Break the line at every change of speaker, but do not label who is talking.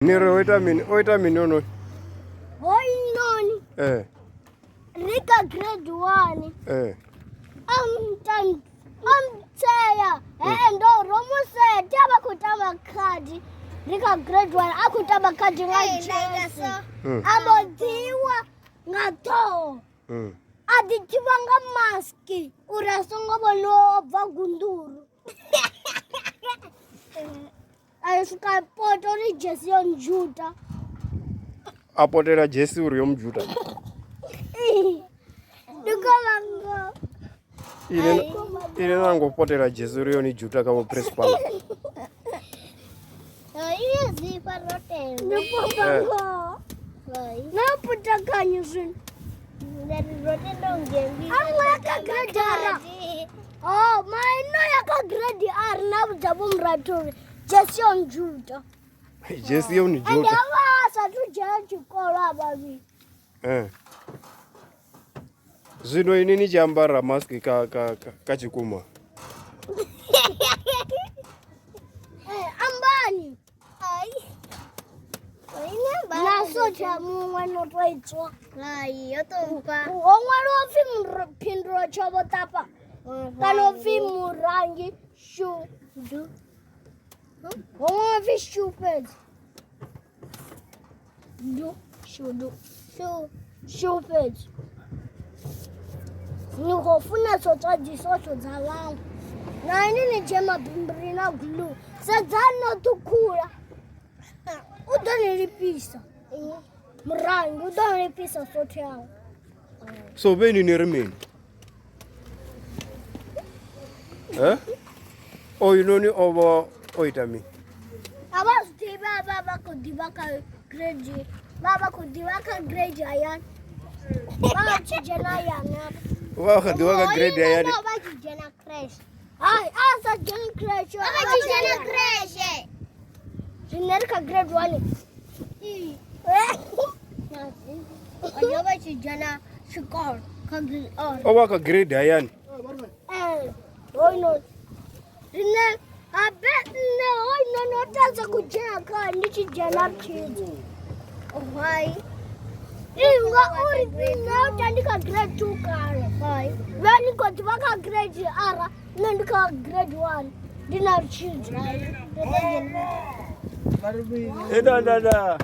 Nero oita minono.
Hoi noni. Rika grade 1. Amtaya. Ndo romuse taba kutama kadi. Rika grade 1 akutaba kadi ngajesi. Amodiwa ngato. Aditibanga maski. Urasongo bono vagunduru. Ayisuka poto ni jesi onjuta.
Apotera jesi uri omjuta.
Dukolango.
Ile nango potera jesi uri oni juta kama principal.
Iya sih paroten. Dukolango. Na putaka nyusun. Dari roten dong jadi. Aku kagradara. Oh, maino ya kagradi arna jabum ratur. Jesi onjuta.
Jesi oni juta.
Ndawa satu jaji kola babi.
Zino inini jambara maski kachikuma.
Ambani. Naso chamu wano toichwa. Ongwaro film pindro chobo tapa. Kano film rangi shu. Ongwaro film stupid. Stupid. Nikofuna sotaji soto za wangu. Na nini jema bimbrina glue. Sazano tukula. Udanilipisa. Mrangi udanilipisa sote yangu.
So beni neremeni. Oh, you know ni over oitami.
Abasu tiba baba kudibaka grade. Baba kudibaka grade ayan. Baba chijana yana.
Wao kadiwaga grade ya yani.
Baba chijana crash. Ai, asa jana crash. Baba chijana crash. Generika grade 1. Baba chijana shikor. Kagri or.
Owa ka grade ya yani.
Oh no. Rina abetne no taza kujana ka ndichi jana chiji. Oh my. Inga uri na utandika grade 2 kare. Hai. Wani kwa tibaka grade ara, nandika grade 1. Dina chiji.
Dada.